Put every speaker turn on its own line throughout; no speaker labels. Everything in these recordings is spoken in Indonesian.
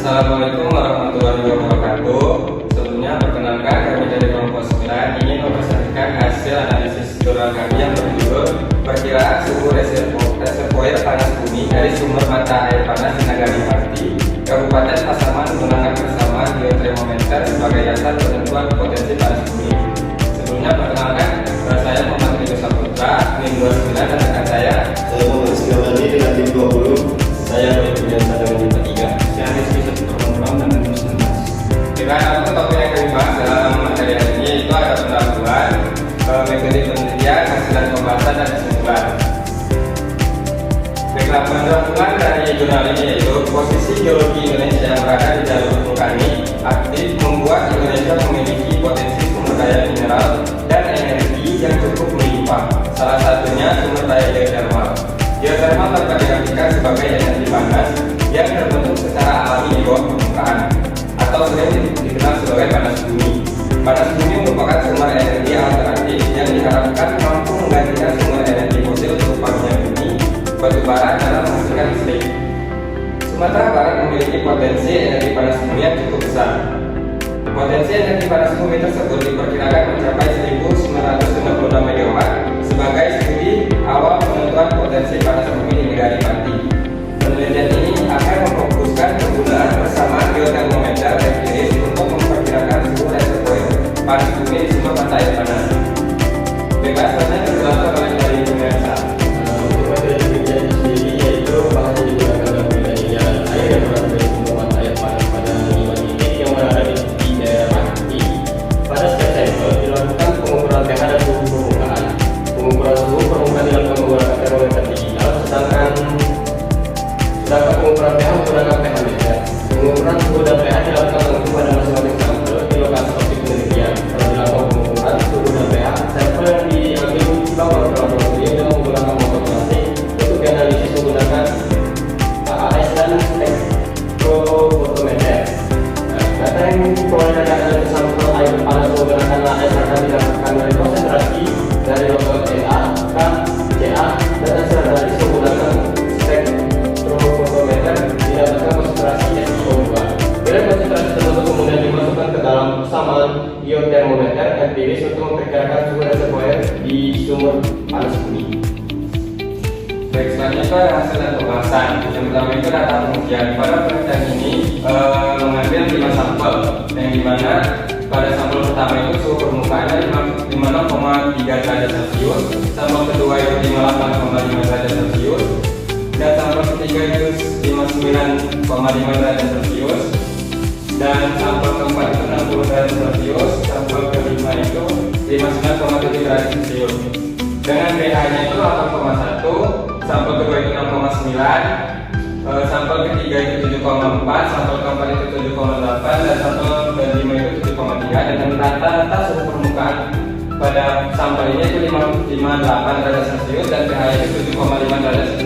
Assalamualaikum warahmatullahi wabarakatuh. Sebelumnya perkenalkan, kami dari kelompok 9 ingin mempresentasikan hasil analisis jurnal kami yang berjudul Perkiraan Suhu Reservoir Panas Bumi dari Sumber Mata Air Panas di Nagari Parti, Kabupaten Pasaman menggunakan persamaan geotermometer sebagai dasar penentuan potensi panas bumi. Sebelumnya perkenalkan, saya Muhammad Ridho Saputra, NIM 29, dan rekan saya
Muhammad Sekali dengan tim 20.
Saya Pujiansa dengan tim 3. Saya Rizky Seputra dengan tim 19. Kira-kira topik yang kami bahas dalam materi hari ini itu ada pendahuluan, metode penelitian, hasil dan pembahasan dan kesimpulan. Baiklah, pendahuluan dari jurnal ini yaitu posisi geologi Indonesia yang berada di jalur vulkanik aktif membuat Indonesia memiliki potensi sumber daya mineral dan energi yang cukup melimpah. Salah satunya sumber daya geotermal. Geotermal dapat diartikan sebagai energi panas yang terbentuk secara alami di bawah permukaan atau sering dikenal sebagai panas bumi. Panas bumi merupakan sumber energi alternatif yang diharapkan mampu menggantikan sumber energi fosil berupa minyak bumi, batu bara dalam menghasilkan listrik. Sumatera Barat memiliki potensi energi panas bumi yang cukup besar. Potensi energi panas bumi tersebut diperkirakan mencapai 1.956 MW sebagai studi awal penentuan potensi panas bumi di Nagari Parti. Penelitian ini akan memfokuskan penggunaan persamaan geotermometer empiris untuk memperkirakan suhu reservoir panas bumi di sumber mata air panas. Bebas selanjutnya dijelaskan oleh dari Pujiansa.
Untuk materi penelitian sendiri yaitu bahan yang digunakan dalam penelitian air yang berada dari sumber mata air panas pada 5 titik yang berada di daerah Parti. Pada setiap sampel dilakukan pengukuran pH dan suhu permukaan. Pengukuran suhu permukaan dilakukan menggunakan termometer digital, sedangkan pengukuran pH menggunakan pH meter. Pengukuran suhu dan pH dilakukan langsung pada masing-masing sampel di lokasi optik penelitian. Setelah dilakukan pengukuran suhu dan pH, sampel yang diambil dibawa ke laboratorium dengan menggunakan motor plastik untuk dianalisis menggunakan AAS dan spektrofotometer. Data yang diperoleh dari analisis sampel air panas menggunakan AAS akan didapatkan dari konsentrasi dari lokal CA, K, CA, dan hasil analisis menggunakan spektrofotometer didapatkan konsentrasi SiO2. Bila konsentrasi tersebut kemudian dimasukkan ke dalam persamaan geotermometer empiris untuk memperkirakan suhu reservoir di sumber panas bumi.
Baik, selanjutnya hasil dan pembahasan. Yang pertama itu data pengujian. Pada penelitian ini mengambil 5 sampel, yang dimana pada sampel pertama itu suhu permukaannya 56,3 derajat Celcius, sampel kedua itu 58,5 derajat Celcius, dan sampel ketiga itu 59,5 derajat Celcius, dan sampel keempat itu 60 derajat Celcius, sampel kelima itu 59,7 derajat Celcius. Dengan pH-nya itu 8,1, sampel kedua itu 6,9, sampel ketiga itu 7,4, sampel keempat itu 7,8, dan sampel kelima itu 7,3. Dengan rata-rata suhu permukaan pada sampel ini itu 58 derajat Celcius dan pH-nya itu 7,5 derajat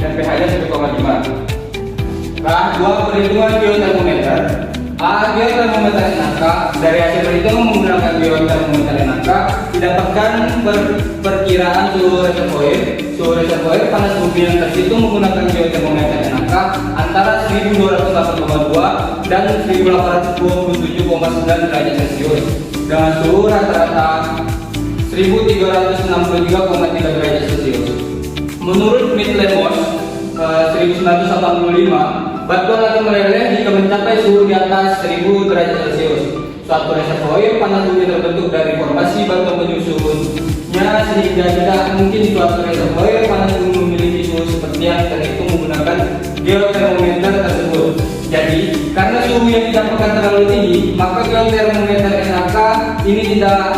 dan pH-nya 7,5.
Dua perhitungan geotermometer. Geotermometer NAK dari hasil perhitungan menggunakan geotermometer NAK didapatkan perkiraan suhu reservoir panas bumi yang terhitung menggunakan geotermometer NAK antara 1208,2 dan 1827,9 derajat Celcius dengan suhu rata-rata 1363,3 derajat Celcius. Menurut Mittelemos 1985, batuan akan meleleh jika mencapai suhu di atas 1000 derajat Celcius. Suatu reservoir panas bumi terbentuk dari formasi batu menyusunnya, sehingga tidak mungkin suatu reservoir panas bumi memiliki suhu seperti yang terhitung menggunakan geotermometer tersebut. Jadi, karena suhu yang didapatkan terlalu tinggi, maka geotermometer NAK ini tidak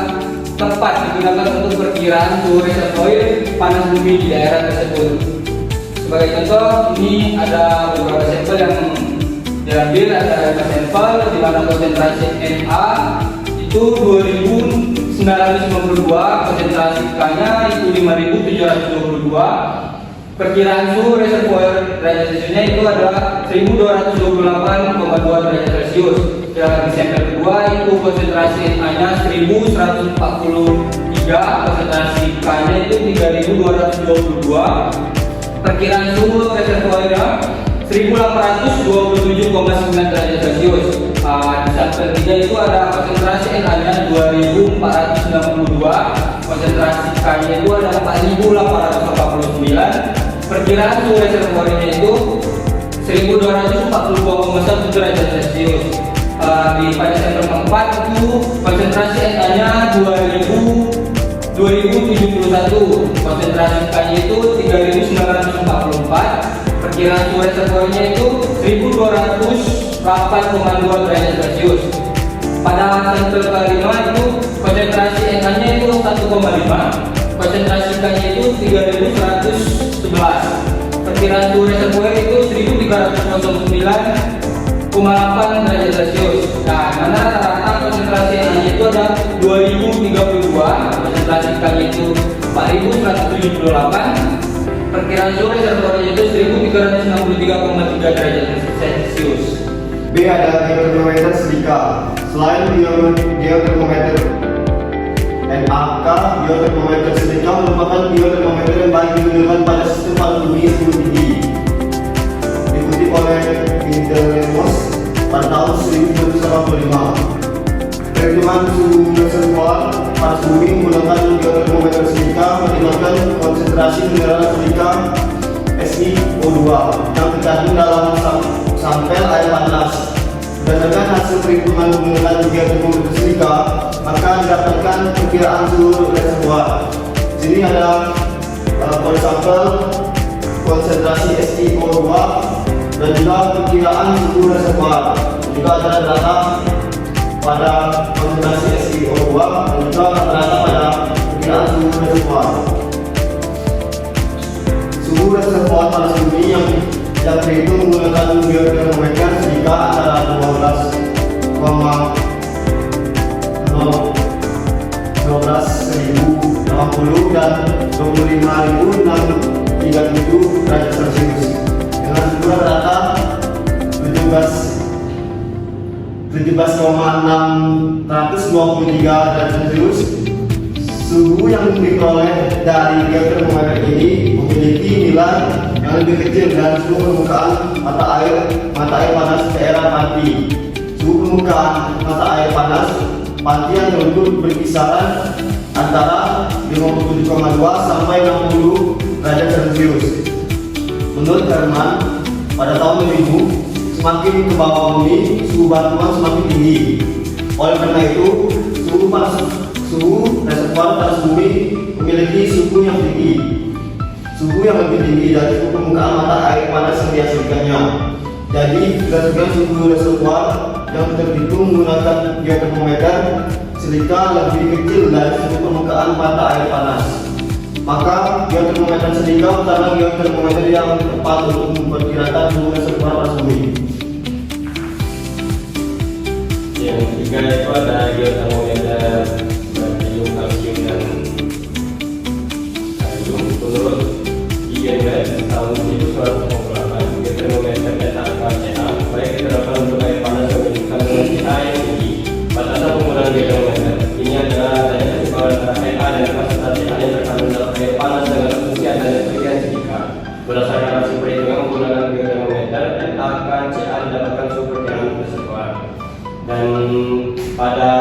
tepat digunakan untuk perkiraan suhu reservoir panas bumi di daerah tersebut. Sebagai contoh, ini ada beberapa sampel yang diambil, ada 5 sampel di mana konsentrasi Na itu 2992, konsentrasi K-nya itu 5722. Perkiraan suhu reservoir derajat Celciusnya itu adalah 1228,2 derajat Celcius. Sedangkan di sampel kedua itu konsentrasi Na-nya 1143, konsentrasi K-nya itu 3222. Perkiraan suhu reservoirnya 1827,9 derajat Celcius. Di sampel 3 itu ada konsentrasi NA-nya 2492, konsentrasi K-nya itu ada 4849, perkiraan suhu reservoirnya itu 1242,1 derajat Celcius. Pada sampel keempat itu konsentrasi NA-nya 2071, konsentrasi K-nya itu 3944, perkiraan suhu reservoirnya itu 1208,2 derajat Celcius. Pada sampel kelima itu konsentrasi NA-nya itu 1,5, konsentrasi K-nya itu 3111, perkiraan suhu reservoir itu 1309,8 derajat Celcius. Nah, mana rata-rata konsentrasi NA-nya itu ada 2032, konsentrasi K-nya itu 4178, perkiraan suhu reservoirnya itu 1363,3 derajat Celcius.
B ada geotermometer silika. Selain geotermometer NAK, geotermometer silika merupakan geotermometer yang baik digunakan pada sistem panas bumi suhu tinggi. Dikutip oleh Interlemos pada tahun 1985. Perhitungan suhu reservoir panas bumi menggunakan geotermometer silika mempertimbangkan konsentrasi mineral silika SiO2 yang terkandung dalam sampel air panas. Berdasarkan hasil perhitungan menggunakan geotermometer silika, maka didapatkan perkiraan suhu reservoir. Sini ada pada sampel konsentrasi SiO2 dan juga perkiraan suhu reservoir. Juga ada data pada konsentrasi SiO2 dan juga rata-rata pada perkiraan suhu reservoir. Suhu reservoir panas bumi yang terhitung menggunakan geotermometer silika antara 12,080 dan 25.637 derajat Celcius dengan suhu rata 17,623 derajat Celcius. Suhu yang diperoleh dari geotermometer ini memiliki nilai yang lebih kecil dari suhu permukaan mata air panas daerah panti. Suhu permukaan mata air panas panti yang terukur berkisaran antara 57,2 sampai 60 derajat Celcius. Menurut Herman, pada tahun 2000 semakin ke bawah bumi suhu batuan semakin tinggi. Oleh karena itu, suhu reservoir panas bumi memiliki suhu yang tinggi. Suhu yang lebih tinggi dari suhu permukaan mata air panas yang dihasilkannya. Jadi, berdasarkan suhu reservoir yang terhitung menggunakan geotermometer silika lebih kecil dari suhu permukaan mata air panas, maka geotermometer silika adalah geotermometer yang tepat untuk memperkirakan suhu reservoir panas bumi.
Yang ketiga itu ada geotermometer barium, kalsium, dan kalium. Menurut INWEB tahun 1998, geotermometer NAK-CA baik diterapkan untuk air panas yang menunjukkan dengan CA yang tinggi. Batasan penggunaan geotermometer ini adalah daya kesimbangan antara NA dan konsentrasi CA yang terkandung dalam air panas dengan asumsi adanya pilihan silika. Berdasarkan hasil perhitungan menggunakan geotermometer NAK-CA didapatkan suhu perkiraan reservoir. Dan pada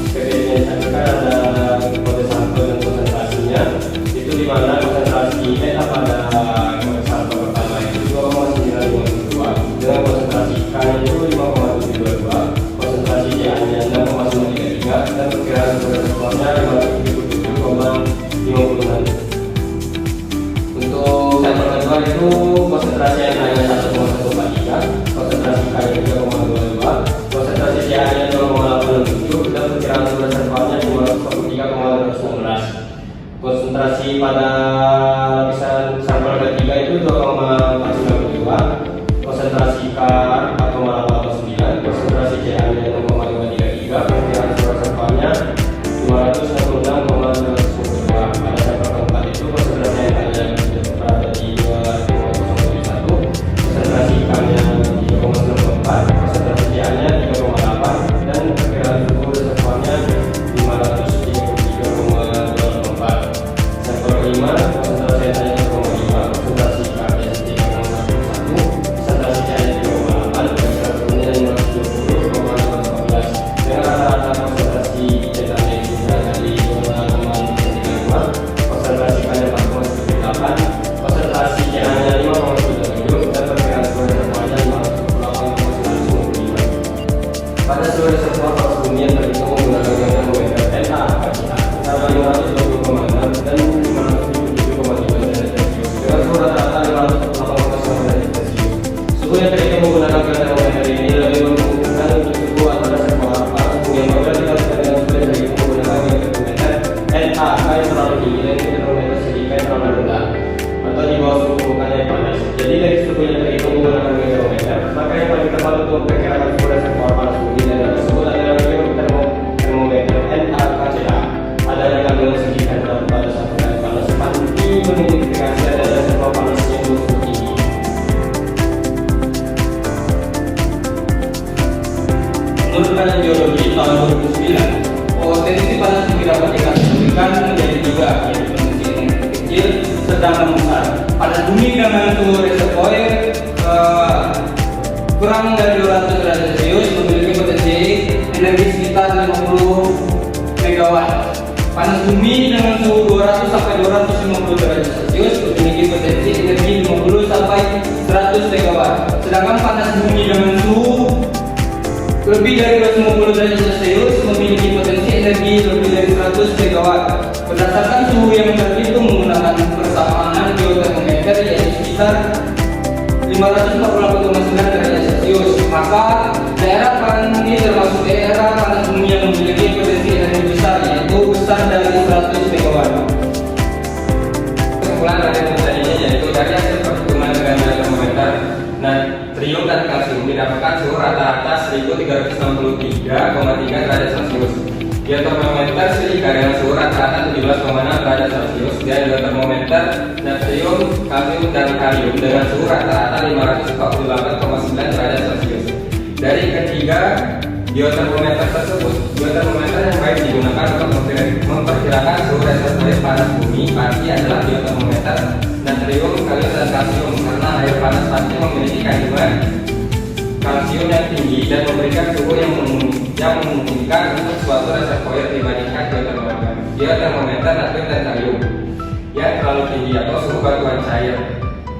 PPT yang disampaikan ada kode sampel dan konsentrasinya, itu di mana konsentrasi NA pada kode sampel pertama itu 2,952 dengan konsentrasi K itu 5,722, konsentrasi CA-nya 6,933 dan perkiraan reservoirnya 577,56. Untuk sampel kedua itu konsentrasi NA-nya 1,143, konsentrasi K-nya 3,22, konsentrasi CA-nya 2,87 dan perkiraan suhu reservoirnya 543,216. Konsentrasi pada lapisan sampel ketiga itu 2,492, konsentrasi K 4,89, konsentrasi CA-nya 6,533, perkiraan suhu reservoirnya 566,292. Pada sampel keempat itu konsentrasi NA-nya berada di 2,071, konsentrasi K-nya 3,94, konsentrasi CA-nya 3,8 dan perkiraan suhu reservoirnya 533,284. Sampel kelima konsentrasi NA-nya 1,5, konsentrasi K-nya 3,41,
Menurut Badan Geologi tahun 2009, potensi panas bumi dapat dikategorikan menjadi tiga, yaitu potensi energi kecil, sedang, dan besar. Panas bumi dengan suhu reservoir kurang dari 200 derajat Celcius memiliki potensi energi sekitar 50 megawatt. Panas bumi dengan suhu 200 sampai 250 derajat Celcius memiliki potensi energi 50 sampai 100 megawatt. Sedangkan panas bumi dengan suhu lebih dari 250 derajat Celcius memiliki potensi energi lebih dari 100 megawatt. Berdasarkan suhu yang terhitung menggunakan persamaan geotermometer yaitu sekitar 548,9 derajat Celcius, maka daerah panas bumi termasuk daerah panas bumi yang memiliki potensi energi besar, yaitu besar dari 100 megawatt.
Kesimpulan dari penelitian ini yaitu dari hasil perhitungan dengan termometer natrium dan kalsium didapatkan suhu rata-rata 1363,3 derajat Celcius. Geotermometer silika dengan suhu rata-rata 17,6 derajat Celcius dan geotermometer natrium, kalsium, dan kalium dengan suhu rata-rata 548,9 derajat Celcius. Dari ketiga geotermometer tersebut, geotermometer yang baik digunakan untuk memperkirakan suhu reservoir panas bumi pasti adalah geotermometer natrium, kalium, dan kalsium karena air panas pasti memiliki kandungan kalsium yang tinggi dan memberikan suhu yang memungkinkan untuk suatu reservoir dibandingkan geotermometer natrium dan kalium yang terlalu tinggi atau suhu batuan cair,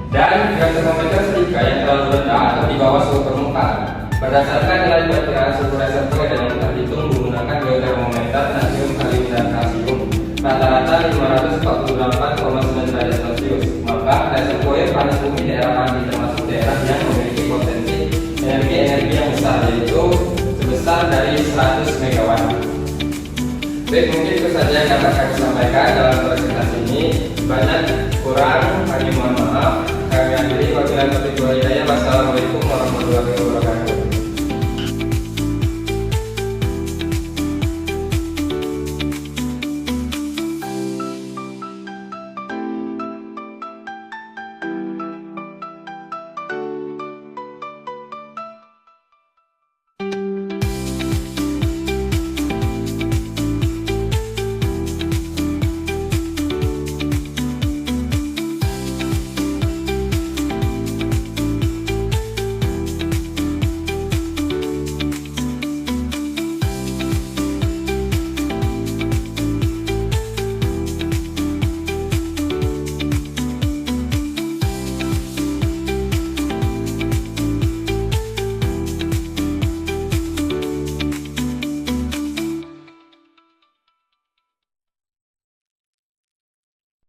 dan geotermometer silika yang terlalu rendah atau di bawah suhu permukaan. Berdasarkan nilai perkiraan suhu reservoir yang terhitung menggunakan geotermometer natrium, kalium, dan kalsium rata-rata 548,9 derajat Celcius, maka reservoir panas bumi daerah Pandi termasuk daerah yang memiliki potensi energi yang besar, yaitu sebesar dari 100 megawatt. Baik, mungkin itu saja yang dapat kami sampaikan dalam presentasi ini. Banyak kurang, kami mohon maaf. Kami akhiri. Wabillahi taufiq wal hidayah. Wassalamualaikum warahmatullahi wabarakatuh.